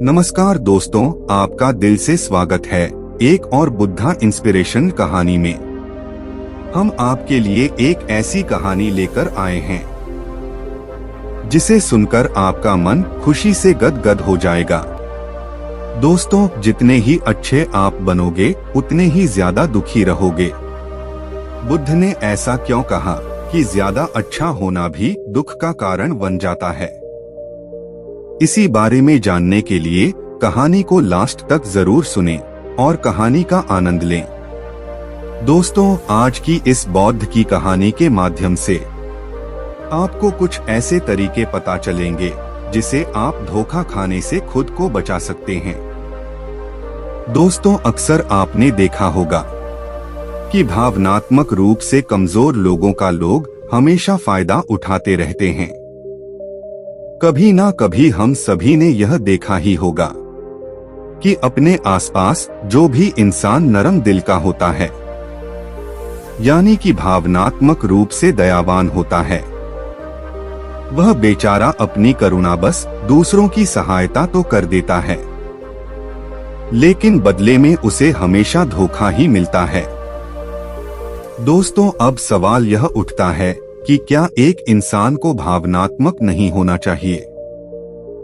नमस्कार दोस्तों, आपका दिल से स्वागत है एक और बुद्धा इंस्पिरेशन कहानी में। हम आपके लिए एक ऐसी कहानी लेकर आए हैं जिसे सुनकर आपका मन खुशी से गदगद हो जाएगा। दोस्तों, जितने ही अच्छे आप बनोगे उतने ही ज्यादा दुखी रहोगे। बुद्ध ने ऐसा क्यों कहा कि ज्यादा अच्छा होना भी दुख का कारण बन जाता है? इसी बारे में जानने के लिए कहानी को लास्ट तक जरूर सुनें और कहानी का आनंद लें। दोस्तों, आज की इस बौद्ध की कहानी के माध्यम से आपको कुछ ऐसे तरीके पता चलेंगे जिसे आप धोखा खाने से खुद को बचा सकते हैं। दोस्तों, अक्सर आपने देखा होगा कि भावनात्मक रूप से कमजोर लोगों का लोग हमेशा फायदा उठाते रहते हैं। कभी ना कभी हम सभी ने यह देखा ही होगा कि अपने आसपास जो भी इंसान नरम दिल का होता है, यानी कि भावनात्मक रूप से दयावान होता है, वह बेचारा अपनी करुणा बस दूसरों की सहायता तो कर देता है, लेकिन बदले में उसे हमेशा धोखा ही मिलता है। दोस्तों, अब सवाल यह उठता है कि क्या एक इंसान को भावनात्मक नहीं होना चाहिए?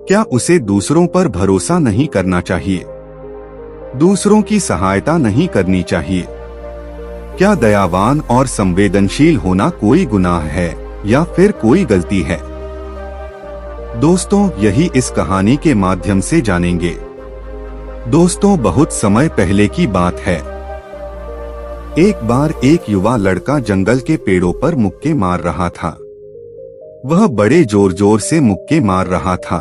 क्या उसे दूसरों पर भरोसा नहीं करना चाहिए? दूसरों की सहायता नहीं करनी चाहिए? क्या दयावान और संवेदनशील होना कोई गुनाह है या फिर कोई गलती है? दोस्तों, यही इस कहानी के माध्यम से जानेंगे। दोस्तों, बहुत समय पहले की बात है। एक बार एक युवा लड़का जंगल के पेड़ों पर मुक्के मार रहा था। वह बड़े जोर जोर से मुक्के मार रहा था।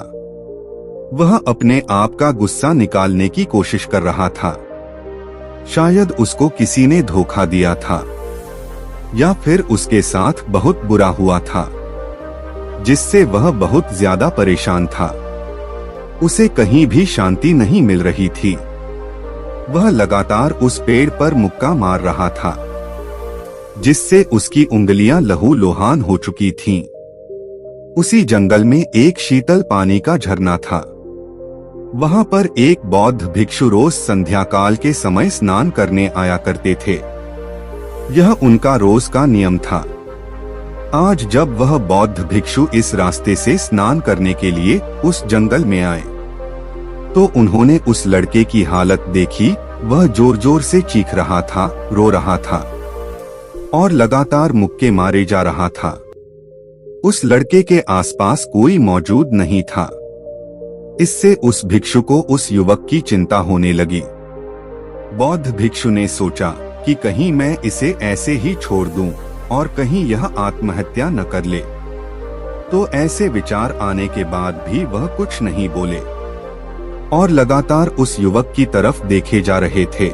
वह अपने आप का गुस्सा निकालने की कोशिश कर रहा था। शायद उसको किसी ने धोखा दिया था या फिर उसके साथ बहुत बुरा हुआ था, जिससे वह बहुत ज्यादा परेशान था। उसे कहीं भी शांति नहीं मिल रही थी। वह लगातार उस पेड़ पर मुक्का मार रहा था, जिससे उसकी उंगलियां लहूलुहान हो चुकी थीं। उसी जंगल में एक शीतल पानी का झरना था। वहां पर एक बौद्ध भिक्षु रोज संध्या काल के समय स्नान करने आया करते थे। यह उनका रोज का नियम था। आज जब वह बौद्ध भिक्षु इस रास्ते से स्नान करने के लिए उस जंगल में आए, तो उन्होंने उस लड़के की हालत देखी। वह जोर जोर से चीख रहा था, रो रहा था और लगातार मुक्के मारे जा रहा था। उस लड़के के आसपास कोई मौजूद नहीं था। इससे उस भिक्षु को उस युवक की चिंता होने लगी। बौद्ध भिक्षु ने सोचा कि कहीं मैं इसे ऐसे ही छोड़ दूं और कहीं यह आत्महत्या न कर ले। तो ऐसे विचार आने के बाद भी वह कुछ नहीं बोले और लगातार उस युवक की तरफ देखे जा रहे थे।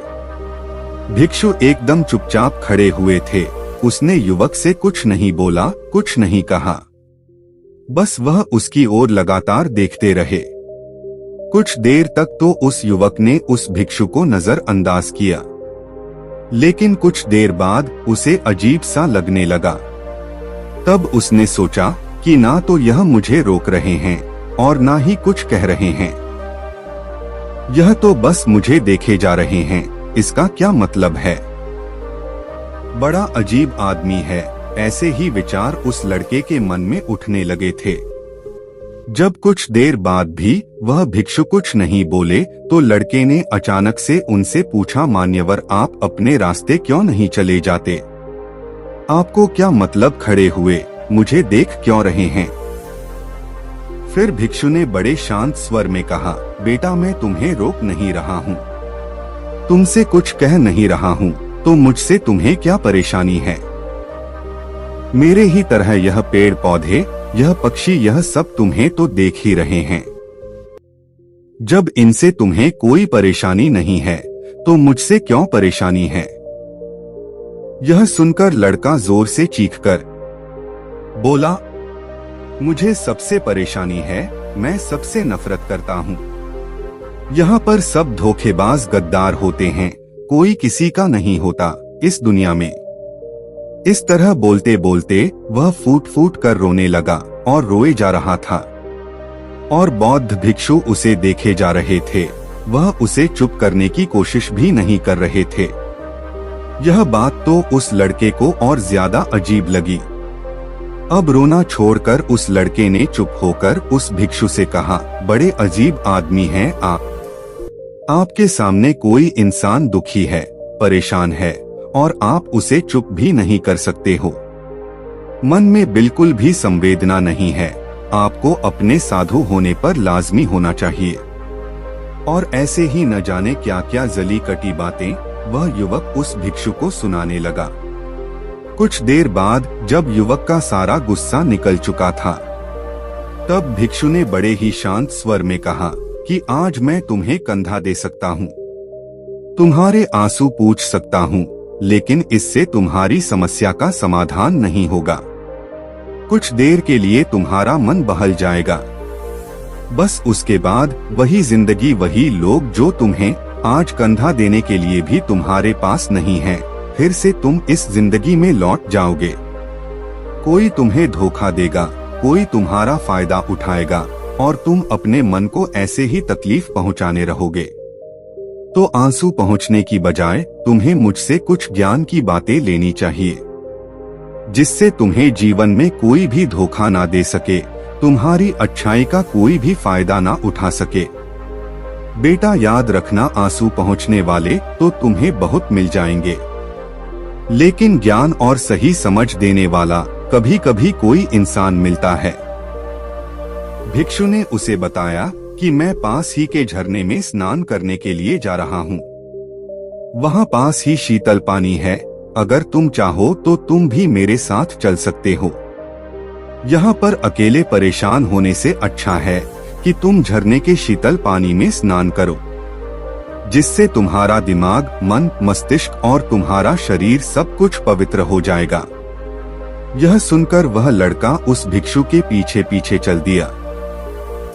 भिक्षु एकदम चुपचाप खड़े हुए थे। उसने युवक से कुछ नहीं बोला, कुछ नहीं कहा। बस वह उसकी ओर लगातार देखते रहे। कुछ देर तक तो उस युवक ने उस भिक्षु को नजरअंदाज किया, लेकिन कुछ देर बाद उसे अजीब सा लगने लगा। तब उसने सोचा कि ना तो यह मुझे रोक रहे हैं और ना ही कुछ कह रहे हैं। यह तो बस मुझे देखे जा रहे हैं। इसका क्या मतलब है? बड़ा अजीब आदमी है। ऐसे ही विचार उस लड़के के मन में उठने लगे थे। जब कुछ देर बाद भी वह भिक्षु कुछ नहीं बोले, तो लड़के ने अचानक से उनसे पूछा, मान्यवर, आप अपने रास्ते क्यों नहीं चले जाते? आपको क्या मतलब खड़े हुए मुझे देख क्यों रहे हैं? फिर भिक्षु ने बड़े शांत स्वर में कहा, बेटा, मैं तुम्हें रोक नहीं रहा हूँ, तुमसे कुछ कह नहीं रहा हूँ, तो मुझसे तुम्हें क्या परेशानी है? मेरे ही तरह यह पेड़ पौधे, यह पक्षी, यह सब तुम्हें तो देख ही रहे हैं। जब इनसे तुम्हें कोई परेशानी नहीं है, तो मुझसे क्यों परेशानी है? यह सुनकर लड़का जोर से चीखकर बोला, मुझे सबसे परेशानी है, मैं सबसे नफरत करता हूँ। यहाँ पर सब धोखेबाज गद्दार होते हैं, कोई किसी का नहीं होता इस दुनिया में। इस तरह बोलते बोलते वह फूट फूट कर रोने लगा और रोए जा रहा था। और बौद्ध भिक्षु उसे देखे जा रहे थे। वह उसे चुप करने की कोशिश भी नहीं कर रहे थे। यह बात तो उस लड़के को और ज्यादा अजीब लगी। अब रोना छोड़कर उस लड़के ने चुप होकर उस भिक्षु से कहा, बड़े अजीब आदमी हैं आप। आपके सामने कोई इंसान दुखी है, परेशान है और आप उसे चुप भी नहीं कर सकते हो। मन में बिल्कुल भी संवेदना नहीं है। आपको अपने साधु होने पर लाजमी होना चाहिए। और ऐसे ही न जाने क्या क्या जली कटी बातें वह युवक उस भिक्षु को सुनाने लगा। कुछ देर बाद जब युवक का सारा गुस्सा निकल चुका था, तब भिक्षु ने बड़े ही शांत स्वर में कहा कि आज मैं तुम्हें कंधा दे सकता हूँ, तुम्हारे आंसू पूछ सकता हूँ, लेकिन इससे तुम्हारी समस्या का समाधान नहीं होगा। कुछ देर के लिए तुम्हारा मन बहल जाएगा, बस उसके बाद वही जिंदगी, वही लोग जो तुम्हें आज कंधा देने के लिए भी तुम्हारे पास नहीं है, फिर से तुम इस जिंदगी में लौट जाओगे। कोई तुम्हें धोखा देगा, कोई तुम्हारा फायदा उठाएगा और तुम अपने मन को ऐसे ही तकलीफ पहुंचाने रहोगे। तो आंसू पहुंचने की बजाय तुम्हें मुझसे कुछ ज्ञान की बातें लेनी चाहिए, जिससे तुम्हें जीवन में कोई भी धोखा ना दे सके, तुम्हारी अच्छाई का कोई भी फायदा ना उठा सके। बेटा याद रखना, आंसू पहुंचने वाले तो तुम्हें बहुत मिल जाएंगे, लेकिन ज्ञान और सही समझ देने वाला कभी कभी कोई इंसान मिलता है। भिक्षु ने उसे बताया कि मैं पास ही के झरने में स्नान करने के लिए जा रहा हूँ। वहाँ पास ही शीतल पानी है, अगर तुम चाहो तो तुम भी मेरे साथ चल सकते हो। यहाँ पर अकेले परेशान होने से अच्छा है कि तुम झरने के शीतल पानी में स्नान करो, जिससे तुम्हारा दिमाग, मन, मस्तिष्क और तुम्हारा शरीर सब कुछ पवित्र हो जाएगा। यह सुनकर वह लड़का उस भिक्षु के पीछे पीछे चल दिया।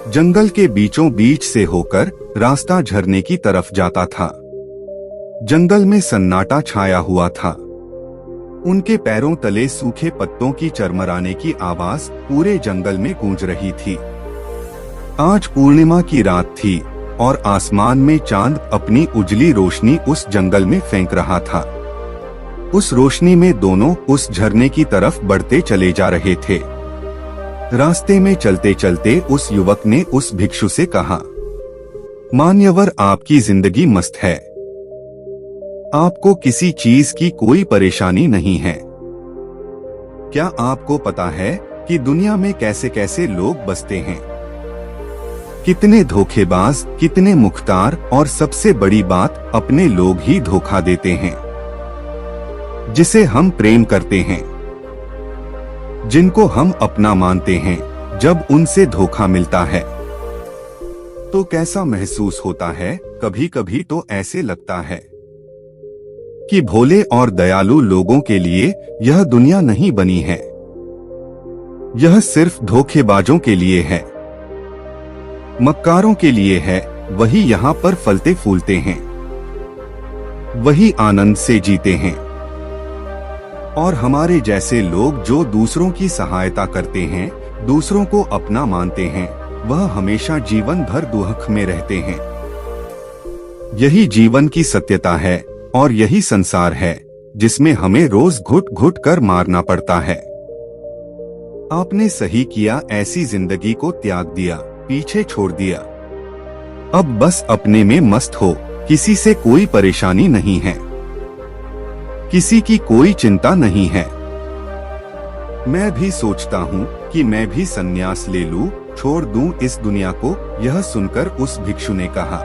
जंगल के बीचों बीच से होकर रास्ता झरने की तरफ जाता था। जंगल में सन्नाटा छाया हुआ था। उनके पैरों तले सूखे पत्तों की चरमराने की आवाज पूरे जंगल में गूंज रही थी। आज पूर्णिमा की रात थी और आसमान में चांद अपनी उजली रोशनी उस जंगल में फेंक रहा था। उस रोशनी में दोनों उस झरने की तरफ बढ़ते चले जा रहे थे। रास्ते में चलते चलते उस युवक ने उस भिक्षु से कहा, मान्यवर, आपकी जिंदगी मस्त है, आपको किसी चीज की कोई परेशानी नहीं है। क्या आपको पता है कि दुनिया में कैसे कैसे लोग बसते हैं? कितने धोखेबाज, कितने मुख्तार और सबसे बड़ी बात, अपने लोग ही धोखा देते हैं। जिसे हम प्रेम करते हैं, जिनको हम अपना मानते हैं, जब उनसे धोखा मिलता है तो कैसा महसूस होता है? कभी कभी तो ऐसे लगता है कि भोले और दयालु लोगों के लिए यह दुनिया नहीं बनी है, यह सिर्फ धोखेबाजों के लिए है, मक्कारों के लिए है। वही यहाँ पर फलते फूलते हैं, वही आनंद से जीते हैं। और हमारे जैसे लोग जो दूसरों की सहायता करते हैं, दूसरों को अपना मानते हैं, वह हमेशा जीवन भर दुख में रहते हैं। यही जीवन की सत्यता है और यही संसार है जिसमें हमें रोज घुट घुट कर मारना पड़ता है। आपने सही किया, ऐसी जिंदगी को त्याग दिया, पीछे छोड़ दिया। अब बस अपने में मस्त हो, किसी से कोई परेशानी नहीं है, किसी की कोई चिंता नहीं है। मैं भी सोचता हूँ कि मैं भी संन्यास ले लूं, छोड़ दूं इस दुनिया को। यह सुनकर उस भिक्षु ने कहा,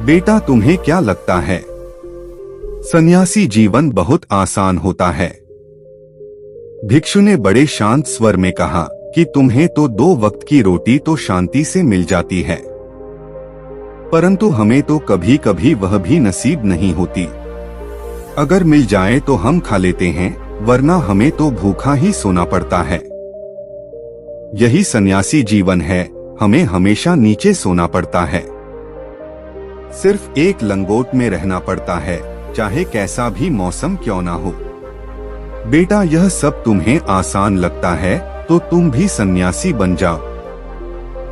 बेटा तुम्हें क्या लगता है, सन्यासी जीवन बहुत आसान होता है? भिक्षु ने बड़े शांत स्वर में कहा कि तुम्हें तो 2 वक्त की रोटी तो शांति से मिल जाती है, परंतु हमें तो कभी कभी वह भी नसीब नहीं होती। अगर मिल जाए तो हम खा लेते हैं, वरना हमें तो भूखा ही सोना पड़ता है। यही सन्यासी जीवन है, हमें हमेशा नीचे सोना पड़ता है, सिर्फ एक लंगोट में रहना पड़ता है, चाहे कैसा भी मौसम क्यों ना हो। बेटा यह सब तुम्हें आसान लगता है तो तुम भी सन्यासी बन जाओ,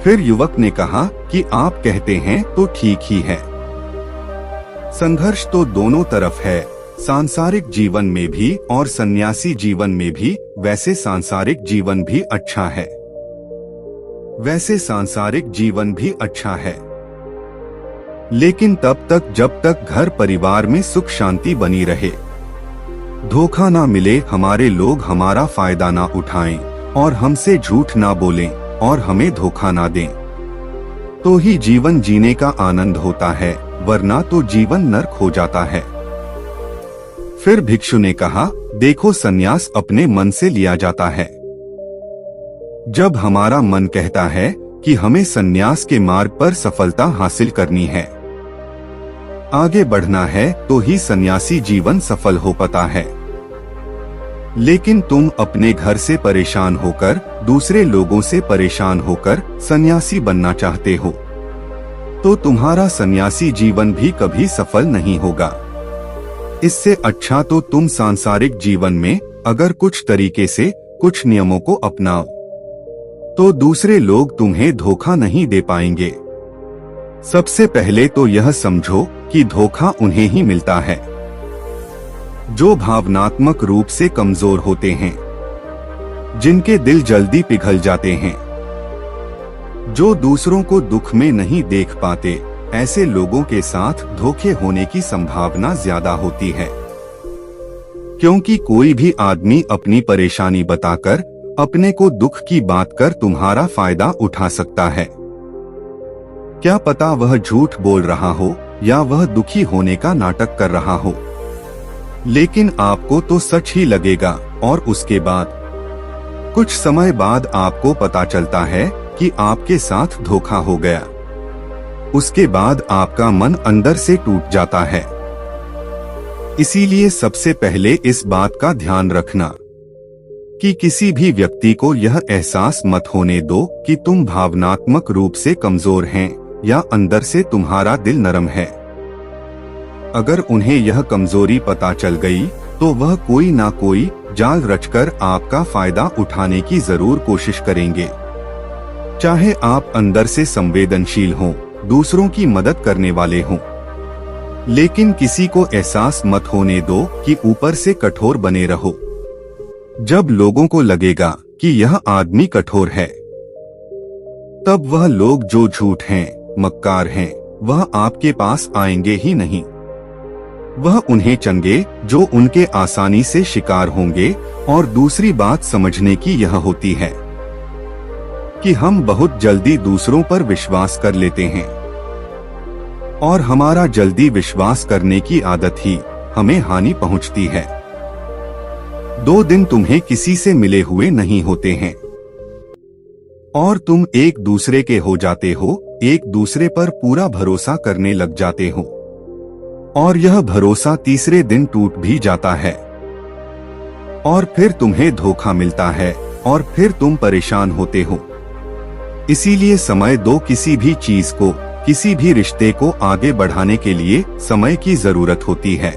फिर युवक ने कहा कि आप कहते हैं तो ठीक ही है। संघर्ष तो दोनों तरफ है, सांसारिक जीवन में भी और सन्यासी जीवन में भी। वैसे सांसारिक जीवन भी अच्छा है, वैसे सांसारिक जीवन भी अच्छा है, लेकिन तब तक जब तक घर परिवार में सुख शांति बनी रहे, धोखा ना मिले, हमारे लोग हमारा फायदा ना उठाएं और हमसे झूठ ना बोलें और हमें धोखा ना दें, तो ही जीवन जीने का आनंद होता है, वरना तो जीवन नरक हो जाता है। फिर भिक्षु ने कहा, देखो सन्यास अपने मन से लिया जाता है। जब हमारा मन कहता है कि हमें सन्यास के मार्ग पर सफलता हासिल करनी है, आगे बढ़ना है, तो ही सन्यासी जीवन सफल हो पाता है। लेकिन तुम अपने घर से परेशान होकर, दूसरे लोगों से परेशान होकर सन्यासी बनना चाहते हो, तो तुम्हारा सन्यासी जीवन भी कभी सफल नहीं होगा। इससे अच्छा तो तुम सांसारिक जीवन में अगर कुछ तरीके से कुछ नियमों को अपनाओ, तो दूसरे लोग तुम्हें धोखा नहीं दे पाएंगे। सबसे पहले तो यह समझो कि धोखा उन्हें ही मिलता है जो भावनात्मक रूप से कमजोर होते हैं, जिनके दिल जल्दी पिघल जाते हैं, जो दूसरों को दुख में नहीं देख पाते। ऐसे लोगों के साथ धोखे होने की संभावना ज्यादा होती है, क्योंकि कोई भी आदमी अपनी परेशानी बताकर, अपने को दुख की बात कर तुम्हारा फायदा उठा सकता है। क्या पता वह झूठ बोल रहा हो या वह दुखी होने का नाटक कर रहा हो, लेकिन आपको तो सच ही लगेगा और उसके बाद कुछ समय बाद आपको पता चलता है कि आपके साथ धोखा हो गया। उसके बाद आपका मन अंदर से टूट जाता है। इसीलिए सबसे पहले इस बात का ध्यान रखना कि किसी भी व्यक्ति को यह एहसास मत होने दो कि तुम भावनात्मक रूप से कमजोर हैं या अंदर से तुम्हारा दिल नरम है। अगर उन्हें यह कमजोरी पता चल गई तो वह कोई ना कोई जाल रचकर आपका फायदा उठाने की जरूर कोशिश करेंगे। चाहे आप अंदर से संवेदनशील हों, दूसरों की मदद करने वाले हों, लेकिन किसी को एहसास मत होने दो कि ऊपर से कठोर बने रहो। जब लोगों को लगेगा कि यह आदमी कठोर है, तब वह लोग जो झूठ हैं, मक्कार हैं, वह आपके पास आएंगे ही नहीं। वह उन्हें चंगे जो उनके आसानी से शिकार होंगे। और दूसरी बात समझने की यह होती है कि हम बहुत जल्दी दूसरों पर विश्वास कर लेते हैं, और हमारा जल्दी विश्वास करने की आदत ही हमें हानि पहुंचती है। 2 दिन तुम्हें किसी से मिले हुए नहीं होते हैं और तुम एक दूसरे के हो जाते हो, एक दूसरे पर पूरा भरोसा करने लग जाते हो, और यह भरोसा तीसरे दिन टूट भी जाता है, और फिर तुम्हें धोखा मिलता है और फिर तुम परेशान होते हो। इसीलिए समय दो। किसी भी चीज को, किसी भी रिश्ते को आगे बढ़ाने के लिए समय की जरूरत होती है।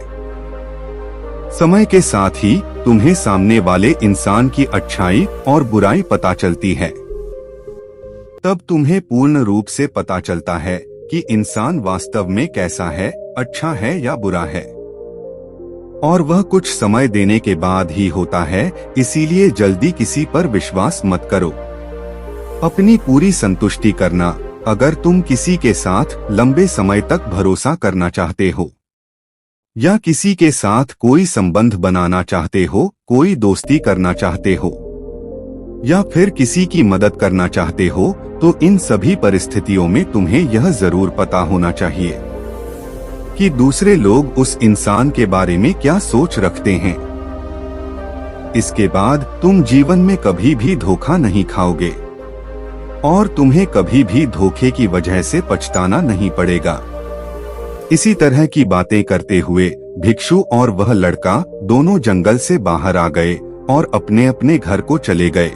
समय के साथ ही तुम्हें सामने वाले इंसान की अच्छाई और बुराई पता चलती है। तब तुम्हें पूर्ण रूप से पता चलता है कि इंसान वास्तव में कैसा है, अच्छा है या बुरा है। और वह कुछ समय देने के बाद ही होता है। इसीलिए जल्दी किसी पर विश्वास मत करो। अपनी पूरी संतुष्टि करना। अगर तुम किसी के साथ लंबे समय तक भरोसा करना चाहते हो या किसी के साथ कोई संबंध बनाना चाहते हो, कोई दोस्ती करना चाहते हो या फिर किसी की मदद करना चाहते हो, तो इन सभी परिस्थितियों में तुम्हें यह जरूर पता होना चाहिए कि दूसरे लोग उस इंसान के बारे में क्या सोच रखते हैं। इसके बाद तुम जीवन में कभी भी धोखा नहीं खाओगे और तुम्हें कभी भी धोखे की वजह से पछताना नहीं पड़ेगा। इसी तरह की बातें करते हुए भिक्षु और वह लड़का दोनों जंगल से बाहर आ गए और अपने अपने घर को चले गए।